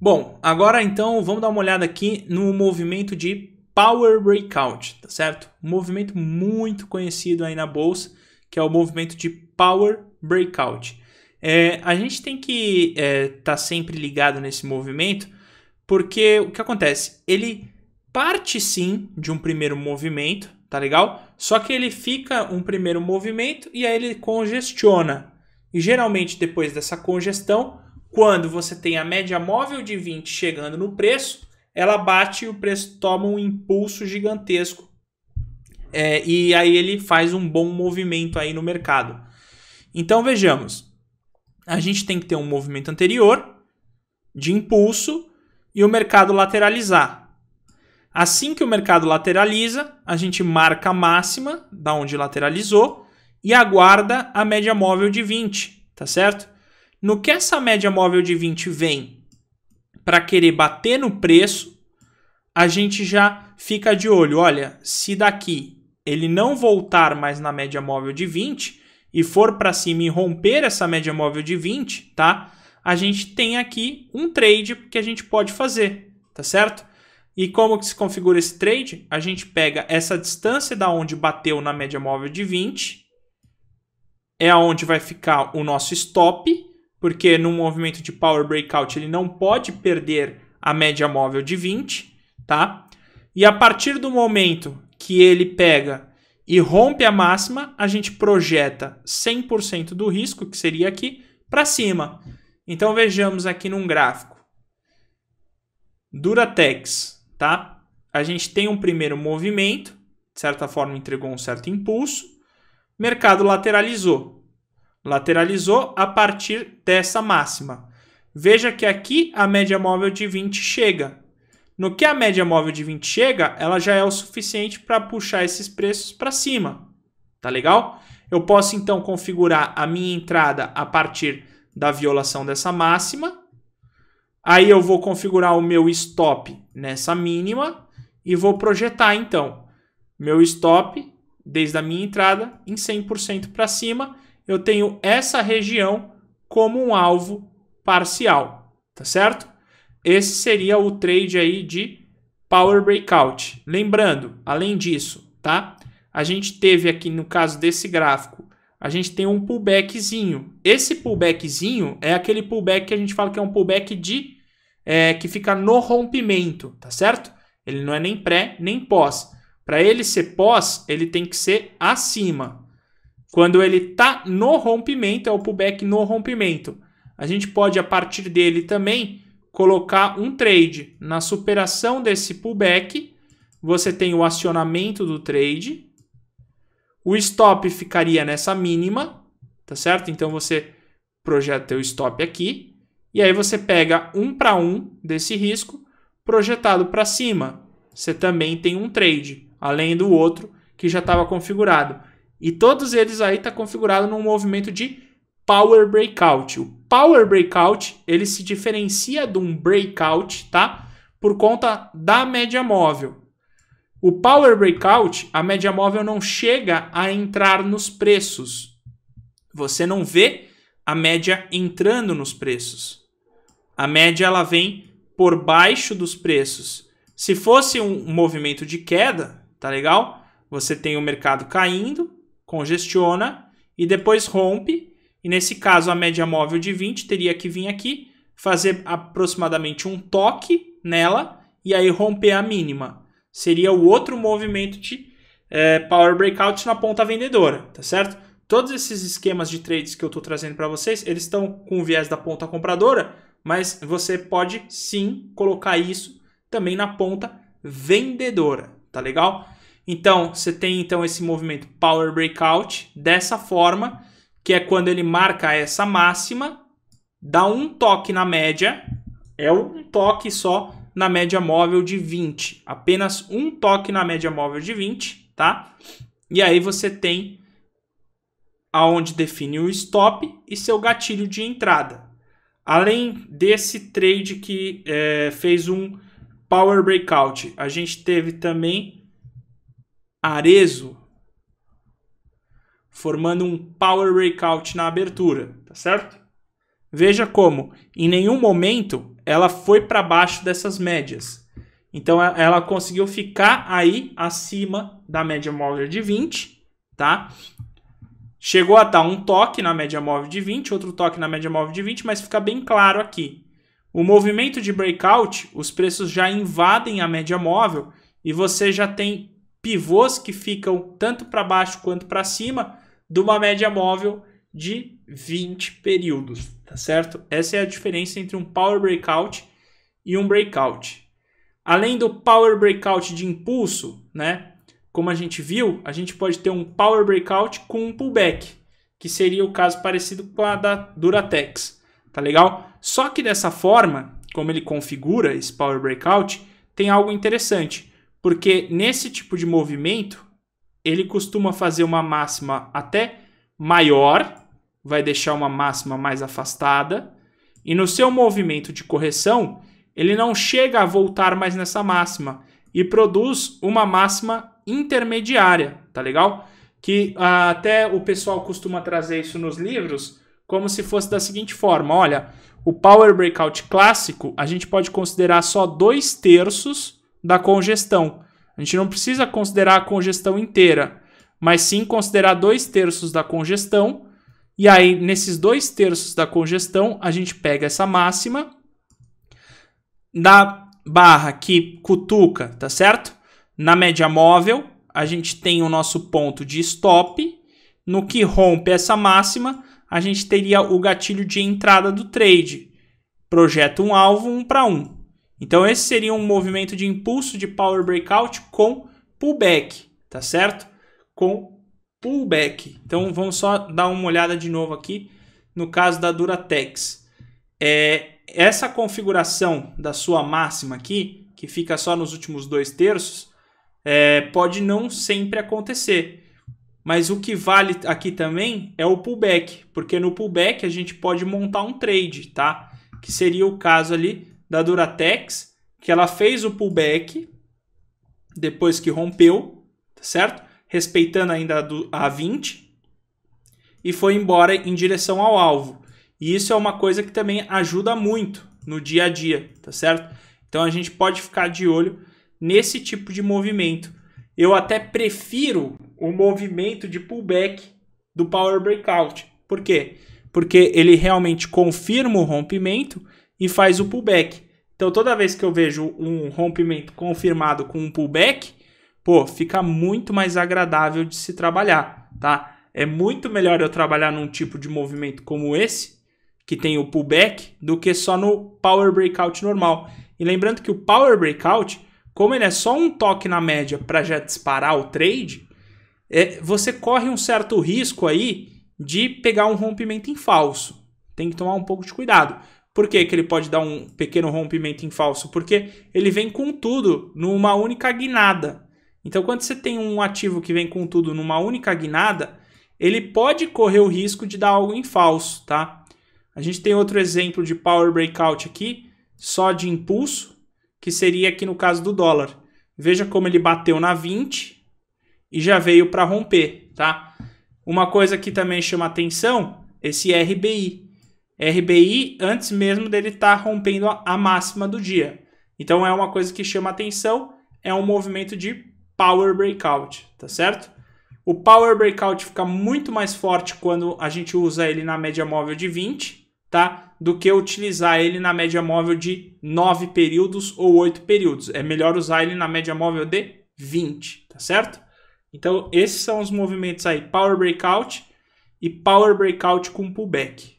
Bom, agora então vamos dar uma olhada aqui no movimento de Power Breakout, tá certo? Um movimento muito conhecido aí na bolsa, que é o movimento de Power Breakout. A gente tem que estar sempre ligado nesse movimento, porque o que acontece? Ele parte sim de um primeiro movimento, tá legal? Só que ele fica um primeiro movimento e aí ele congestiona. E geralmente depois dessa congestão, quando você tem a média móvel de 20 chegando no preço, ela bate e o preço toma um impulso gigantesco. E aí ele faz um bom movimento aí no mercado. Então vejamos, a gente tem que ter um movimento anterior de impulso e o mercado lateralizar. Assim que o mercado lateraliza, a gente marca a máxima da onde lateralizou e aguarda a média móvel de 20, tá certo? No que essa média móvel de 20 vem para querer bater no preço, a gente já fica de olho. Olha, se daqui ele não voltar mais na média móvel de 20 e for para cima e romper essa média móvel de 20, tá? A gente tem aqui um trade que a gente pode fazer, tá certo? E como que se configura esse trade? A gente pega essa distância da onde bateu na média móvel de 20, é aonde vai ficar o nosso stop, porque no movimento de Power Breakout ele não pode perder a média móvel de 20, tá? E a partir do momento que ele pega e rompe a máxima, a gente projeta 100% do risco, que seria aqui, para cima. Então vejamos aqui num gráfico. Duratex, tá? A gente tem um primeiro movimento, de certa forma entregou um certo impulso, mercado lateralizou. Lateralizou a partir dessa máxima. Veja que aqui a média móvel de 20 chega. No que a média móvel de 20 chega, ela já é o suficiente para puxar esses preços para cima. Tá legal? Eu posso então configurar a minha entrada a partir da violação dessa máxima. Aí eu vou configurar o meu stop nessa mínima e vou projetar então meu stop desde a minha entrada em 100% para cima. Eu tenho essa região como um alvo parcial, tá certo? Esse seria o trade aí de Power Breakout. Lembrando, além disso, tá? A gente teve aqui no caso desse gráfico, a gente tem um pullbackzinho. Esse pullbackzinho é aquele pullback que a gente fala que é um pullback que fica no rompimento, tá certo? Ele não é nem pré nem pós. Para ele ser pós, ele tem que ser acima. Quando ele está no rompimento, é o pullback no rompimento. A gente pode, a partir dele também, colocar um trade. Na superação desse pullback, você tem o acionamento do trade. O stop ficaria nessa mínima, tá certo? Então você projeta o stop aqui. E aí você pega 1 para 1 desse risco projetado para cima. Você também tem um trade, além do outro que já estava configurado. E todos eles aí estão configurados num movimento de Power Breakout. O Power Breakout, ele se diferencia de um Breakout, tá? Por conta da média móvel. O Power Breakout, a média móvel não chega a entrar nos preços. Você não vê a média entrando nos preços. A média ela vem por baixo dos preços. Se fosse um movimento de queda, tá legal? Você tem o mercado caindo, congestiona e depois rompe. E nesse caso a média móvel de 20 teria que vir aqui, fazer aproximadamente um toque nela e aí romper a mínima. Seria o outro movimento de Power Breakout na ponta vendedora, tá certo? Todos esses esquemas de trades que eu estou trazendo para vocês, eles estão com o viés da ponta compradora, mas você pode sim colocar isso também na ponta vendedora, tá legal? Então, você tem então esse movimento Power Breakout dessa forma, que é quando ele marca essa máxima, dá um toque na média, é um toque só na média móvel de 20, apenas um toque na média móvel de 20, tá? E aí você tem aonde define o stop e seu gatilho de entrada. Além desse trade que fez um Power Breakout, a gente teve também Arezzo formando um Power Breakout na abertura, tá certo? Veja como em nenhum momento ela foi para baixo dessas médias. Então ela conseguiu ficar aí acima da média móvel de 20, tá? Chegou a dar um toque na média móvel de 20, outro toque na média móvel de 20, mas fica bem claro aqui. O movimento de breakout, os preços já invadem a média móvel e você já tem pivôs que ficam tanto para baixo quanto para cima de uma média móvel de 20 períodos, tá certo? Essa é a diferença entre um Power Breakout e um Breakout. Além do Power Breakout de impulso, né? Como a gente viu, a gente pode ter um Power Breakout com um pullback, que seria o caso parecido com a da Duratex, tá legal? Só que dessa forma, como ele configura esse Power Breakout, tem algo interessante, porque nesse tipo de movimento, ele costuma fazer uma máxima até maior, vai deixar uma máxima mais afastada, e no seu movimento de correção, ele não chega a voltar mais nessa máxima e produz uma máxima intermediária, tá legal? Que até o pessoal costuma trazer isso nos livros como se fosse da seguinte forma, olha, o Power Breakout clássico, a gente pode considerar só 2/3 da congestão. A gente não precisa considerar a congestão inteira, mas sim considerar 2/3 da congestão, e aí nesses 2/3 da congestão, a gente pega essa máxima da barra que cutuca, tá certo? Na média móvel, a gente tem o nosso ponto de stop. No que rompe essa máxima, a gente teria o gatilho de entrada do trade. Projeta um alvo 1 para 1. Então esse seria um movimento de impulso de Power Breakout com pullback, tá certo? Com pullback. Então vamos só dar uma olhada de novo aqui no caso da Duratex. Essa configuração da sua máxima aqui, que fica só nos últimos 2/3, pode não sempre acontecer. Mas o que vale aqui também é o pullback, porque no pullback a gente pode montar um trade, tá? Que seria o caso ali da Duratex, que ela fez o pullback depois que rompeu, tá certo? Respeitando ainda a 20 e foi embora em direção ao alvo. E isso é uma coisa que também ajuda muito no dia a dia, tá certo? Então a gente pode ficar de olho nesse tipo de movimento. Eu até prefiro o movimento de pullback do Power Breakout. Por quê? Porque ele realmente confirma o rompimento e faz o pullback. Então toda vez que eu vejo um rompimento confirmado com um pullback, pô, fica muito mais agradável de se trabalhar, tá? É muito melhor eu trabalhar num tipo de movimento como esse, que tem o pullback, do que só no Power Breakout normal. E lembrando que o Power Breakout, como ele é só um toque na média para já disparar o trade, você corre um certo risco aí de pegar um rompimento em falso. Tem que tomar um pouco de cuidado. Por que que ele pode dar um pequeno rompimento em falso? Porque ele vem com tudo numa única guinada. Então, quando você tem um ativo que vem com tudo numa única guinada, ele pode correr o risco de dar algo em falso, tá? A gente tem outro exemplo de Power Breakout aqui, só de impulso, que seria aqui no caso do dólar. Veja como ele bateu na 20 e já veio para romper, tá? Uma coisa que também chama atenção, esse RBI. RBI antes mesmo dele estar rompendo a máxima do dia. Então é uma coisa que chama atenção, é um movimento de Power Breakout, tá certo? O Power Breakout fica muito mais forte quando a gente usa ele na média móvel de 20, tá? Do que utilizar ele na média móvel de 9 períodos ou 8 períodos. É melhor usar ele na média móvel de 20, tá certo? Então esses são os movimentos aí, Power Breakout e Power Breakout com pullback.